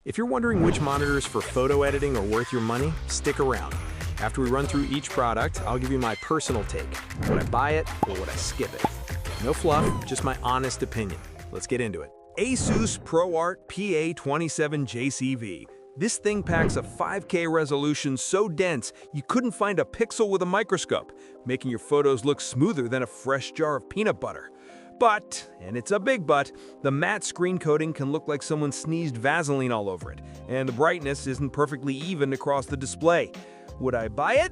If you're wondering which monitors for photo editing are worth your money, stick around. After we run through each product, I'll give you my personal take. Would I buy it or would I skip it? No fluff, just my honest opinion. Let's get into it. Asus ProArt PA27JCV. This thing packs a 5K resolution so dense you couldn't find a pixel with a microscope, making your photos look smoother than a fresh jar of peanut butter. But, and it's a big but, the matte screen coating can look like someone sneezed Vaseline all over it, and the brightness isn't perfectly even across the display. Would I buy it?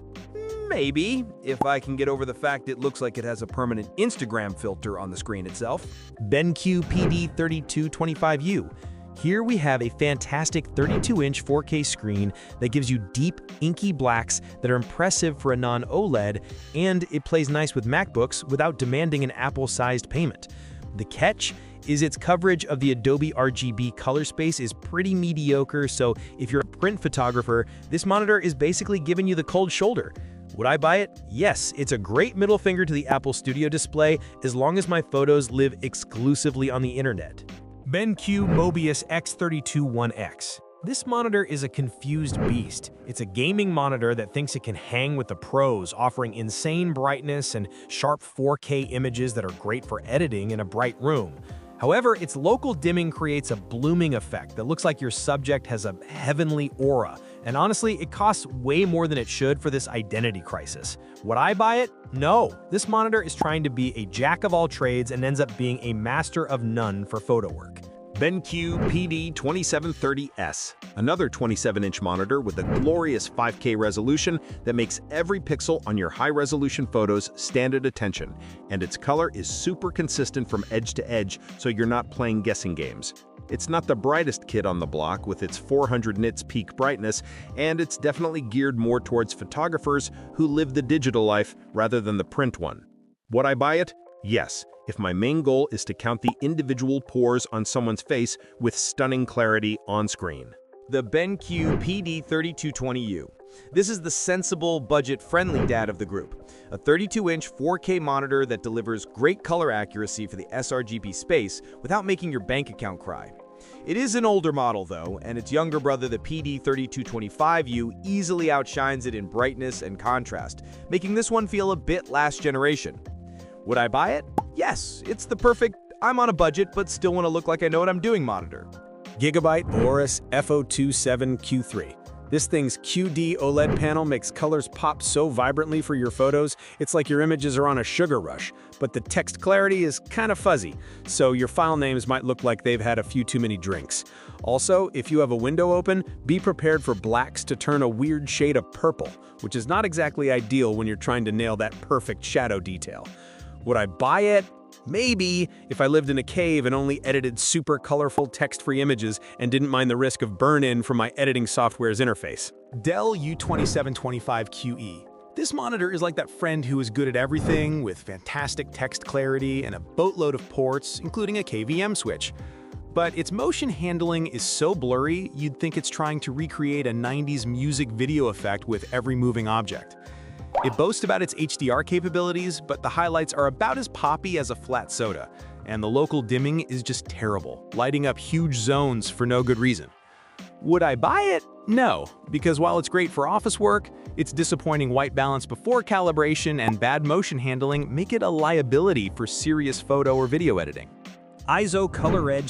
Maybe, if I can get over the fact it looks like it has a permanent Instagram filter on the screen itself. BenQ PD3225U. Here we have a fantastic 32-inch 4K screen that gives you deep, inky blacks that are impressive for a non-OLED, and it plays nice with MacBooks without demanding an Apple-sized payment. The catch is its coverage of the Adobe RGB color space is pretty mediocre, so if you're a print photographer, this monitor is basically giving you the cold shoulder. Would I buy it? Yes, it's a great middle finger to the Apple Studio display as long as my photos live exclusively on the internet. BenQ Mobius X32-1X. This monitor is a confused beast. It's a gaming monitor that thinks it can hang with the pros, offering insane brightness and sharp 4K images that are great for editing in a bright room. However, its local dimming creates a blooming effect that looks like your subject has a heavenly aura. And honestly, it costs way more than it should for this identity crisis. Would I buy it? No. This monitor is trying to be a jack of all trades and ends up being a master of none for photo work. BenQ PD2730S, another 27-inch monitor with a glorious 5K resolution that makes every pixel on your high-resolution photos stand at attention, and its color is super consistent from edge to edge, so you're not playing guessing games. It's not the brightest kid on the block with its 400 nits peak brightness, and it's definitely geared more towards photographers who live the digital life rather than the print one. Would I buy it? Yes, if my main goal is to count the individual pores on someone's face with stunning clarity on screen. The BenQ PD3220U. This is the sensible, budget-friendly dad of the group. A 32-inch 4K monitor that delivers great color accuracy for the sRGB space without making your bank account cry. It is an older model though, and its younger brother, the PD3225U, easily outshines it in brightness and contrast, making this one feel a bit last generation. Would I buy it? Yes, it's the perfect, I'm on a budget but still want to look like I know what I'm doing monitor. Gigabyte Aorus F027Q3. This thing's QD OLED panel makes colors pop so vibrantly for your photos, it's like your images are on a sugar rush, but the text clarity is kind of fuzzy, so your file names might look like they've had a few too many drinks. Also, if you have a window open, be prepared for blacks to turn a weird shade of purple, which is not exactly ideal when you're trying to nail that perfect shadow detail. Would I buy it? Maybe, if I lived in a cave and only edited super colorful text-free images and didn't mind the risk of burn-in from my editing software's interface. Dell U2725QE. This monitor is like that friend who is good at everything, with fantastic text clarity and a boatload of ports, including a KVM switch. But its motion handling is so blurry, you'd think it's trying to recreate a 90s music video effect with every moving object. It boasts about its HDR capabilities, but the highlights are about as poppy as a flat soda, and the local dimming is just terrible, lighting up huge zones for no good reason. Would I buy it? No, because while it's great for office work, its disappointing white balance before calibration and bad motion handling make it a liability for serious photo or video editing. ISO ColorEdge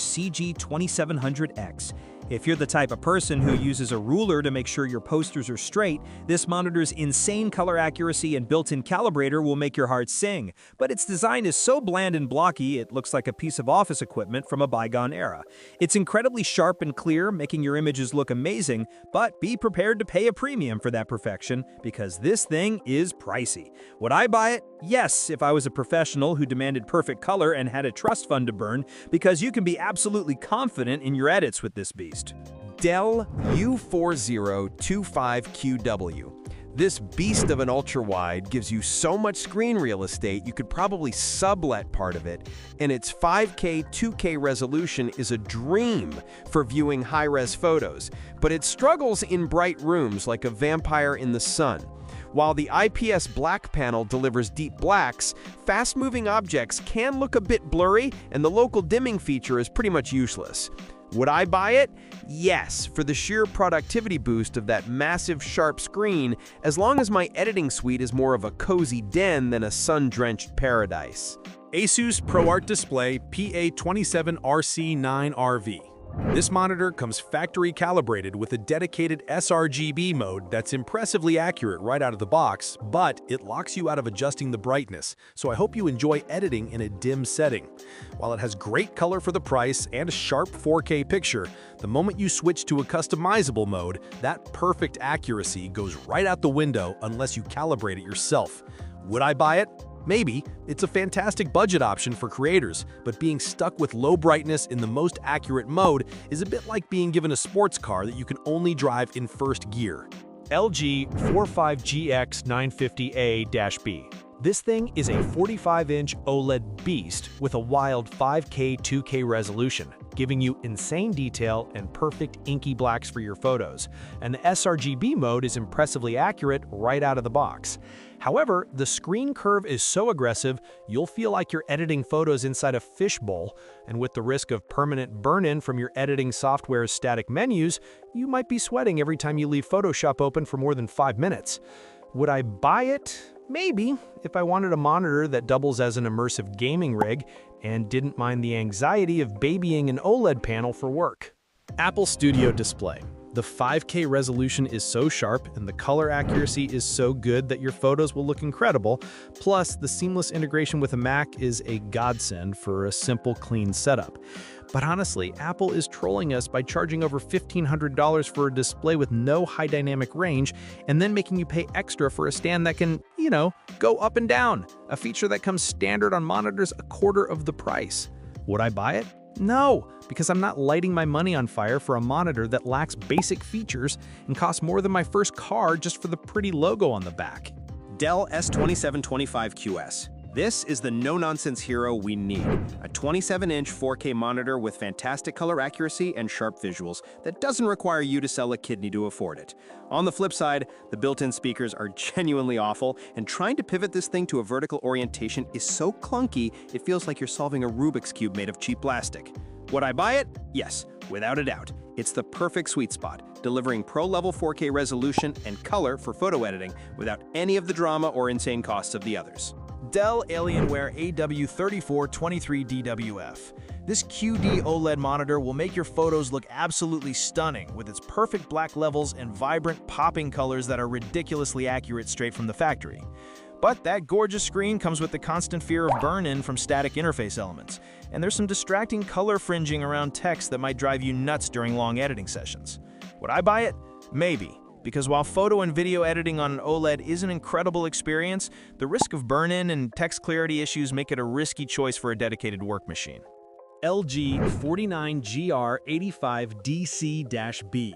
CG2700X. If you're the type of person who uses a ruler to make sure your posters are straight, this monitor's insane color accuracy and built-in calibrator will make your heart sing. But its design is so bland and blocky, it looks like a piece of office equipment from a bygone era. It's incredibly sharp and clear, making your images look amazing, but be prepared to pay a premium for that perfection, because this thing is pricey. Would I buy it? Yes, if I was a professional who demanded perfect color and had a trust fund to burn, because you can be absolutely confident in your edits with this beast. Dell U4025QW. This beast of an ultra-wide gives you so much screen real estate you could probably sublet part of it, and its 5K 2K resolution is a dream for viewing high-res photos, but it struggles in bright rooms like a vampire in the sun. While the IPS black panel delivers deep blacks, fast-moving objects can look a bit blurry, and the local dimming feature is pretty much useless. Would I buy it? Yes, for the sheer productivity boost of that massive sharp screen, as long as my editing suite is more of a cozy den than a sun-drenched paradise. Asus ProArt Display PA27RC9RV. This monitor comes factory calibrated with a dedicated sRGB mode that's impressively accurate right out of the box, but it locks you out of adjusting the brightness, so I hope you enjoy editing in a dim setting. While it has great color for the price and a sharp 4K picture, the moment you switch to a customizable mode, that perfect accuracy goes right out the window unless you calibrate it yourself. Would I buy it? Maybe. It's a fantastic budget option for creators, but being stuck with low brightness in the most accurate mode is a bit like being given a sports car that you can only drive in first gear. LG 45GX950A-B. This thing is a 45-inch OLED beast with a wild 5K 2K resolution, giving you insane detail and perfect inky blacks for your photos. And the sRGB mode is impressively accurate right out of the box. However, the screen curve is so aggressive, you'll feel like you're editing photos inside a fishbowl, and with the risk of permanent burn-in from your editing software's static menus, you might be sweating every time you leave Photoshop open for more than 5 minutes. Would I buy it? Maybe, if I wanted a monitor that doubles as an immersive gaming rig and didn't mind the anxiety of babying an OLED panel for work. Apple Studio Display. The 5K resolution is so sharp and the color accuracy is so good that your photos will look incredible. Plus, the seamless integration with a Mac is a godsend for a simple, clean setup. But honestly, Apple is trolling us by charging over $1,500 for a display with no high dynamic range and then making you pay extra for a stand that can, go up and down, a feature that comes standard on monitors a quarter of the price. Would I buy it? No, because I'm not lighting my money on fire for a monitor that lacks basic features and costs more than my first car just for the pretty logo on the back. Dell S2725QS. This is the no-nonsense hero we need. A 27-inch 4K monitor with fantastic color accuracy and sharp visuals that doesn't require you to sell a kidney to afford it. On the flip side, the built-in speakers are genuinely awful, and trying to pivot this thing to a vertical orientation is so clunky it feels like you're solving a Rubik's Cube made of cheap plastic. Would I buy it? Yes, without a doubt. It's the perfect sweet spot, delivering pro-level 4K resolution and color for photo editing without any of the drama or insane costs of the others. Dell Alienware AW3423DWF. This QD OLED monitor will make your photos look absolutely stunning with its perfect black levels and vibrant popping colors that are ridiculously accurate straight from the factory. But that gorgeous screen comes with the constant fear of burn-in from static interface elements, and there's some distracting color fringing around text that might drive you nuts during long editing sessions. Would I buy it? Maybe. Because while photo and video editing on an OLED is an incredible experience, the risk of burn-in and text clarity issues make it a risky choice for a dedicated work machine. LG 49GR85DC-B.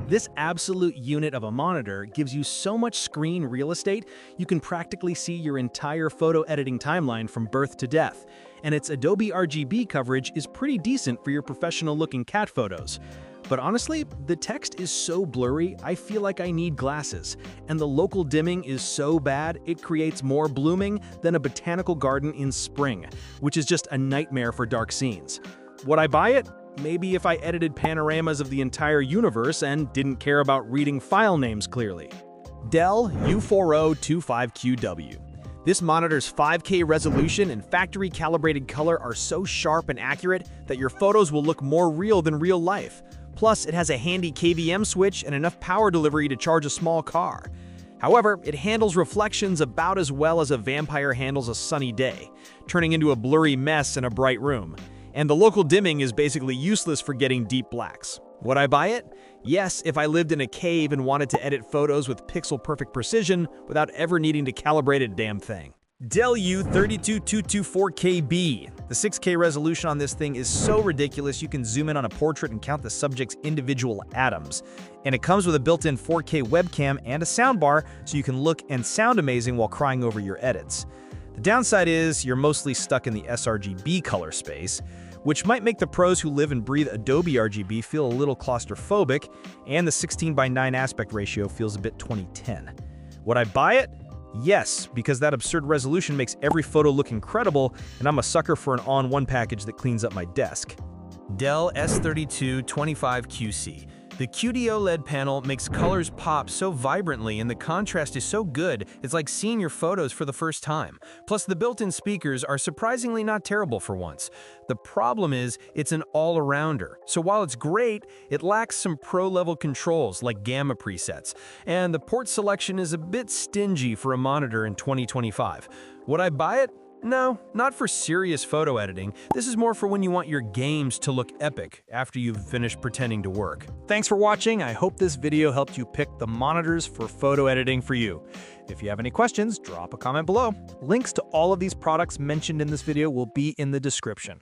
This absolute unit of a monitor gives you so much screen real estate, you can practically see your entire photo editing timeline from birth to death. And its Adobe RGB coverage is pretty decent for your professional-looking cat photos. But honestly, the text is so blurry, I feel like I need glasses. And the local dimming is so bad, it creates more blooming than a botanical garden in spring, which is just a nightmare for dark scenes. Would I buy it? Maybe if I edited panoramas of the entire universe and didn't care about reading file names clearly. Dell U4025QW. This monitor's 5K resolution and factory-calibrated color are so sharp and accurate that your photos will look more real than real life. Plus, it has a handy KVM switch and enough power delivery to charge a small car. However, it handles reflections about as well as a vampire handles a sunny day, turning into a blurry mess in a bright room. And the local dimming is basically useless for getting deep blacks. Would I buy it? Yes, if I lived in a cave and wanted to edit photos with pixel-perfect precision without ever needing to calibrate a damn thing. Dell U32224KB. The 6K resolution on this thing is so ridiculous you can zoom in on a portrait and count the subject's individual atoms. And it comes with a built-in 4K webcam and a soundbar so you can look and sound amazing while crying over your edits. The downside is you're mostly stuck in the sRGB color space, which might make the pros who live and breathe Adobe RGB feel a little claustrophobic, and the 16:9 aspect ratio feels a bit 2010. Would I buy it? Yes, because that absurd resolution makes every photo look incredible, and I'm a sucker for an all-in-one package that cleans up my desk. Dell S3225QC. The QD-OLED panel makes colors pop so vibrantly and the contrast is so good, it's like seeing your photos for the first time. Plus, the built-in speakers are surprisingly not terrible for once. The problem is, it's an all-arounder. So while it's great, it lacks some pro-level controls like gamma presets. And the port selection is a bit stingy for a monitor in 2025. Would I buy it? No, not for serious photo editing. This is more for when you want your games to look epic after you've finished pretending to work. Thanks for watching. I hope this video helped you pick the monitors for photo editing for you. If you have any questions, drop a comment below. Links to all of these products mentioned in this video will be in the description.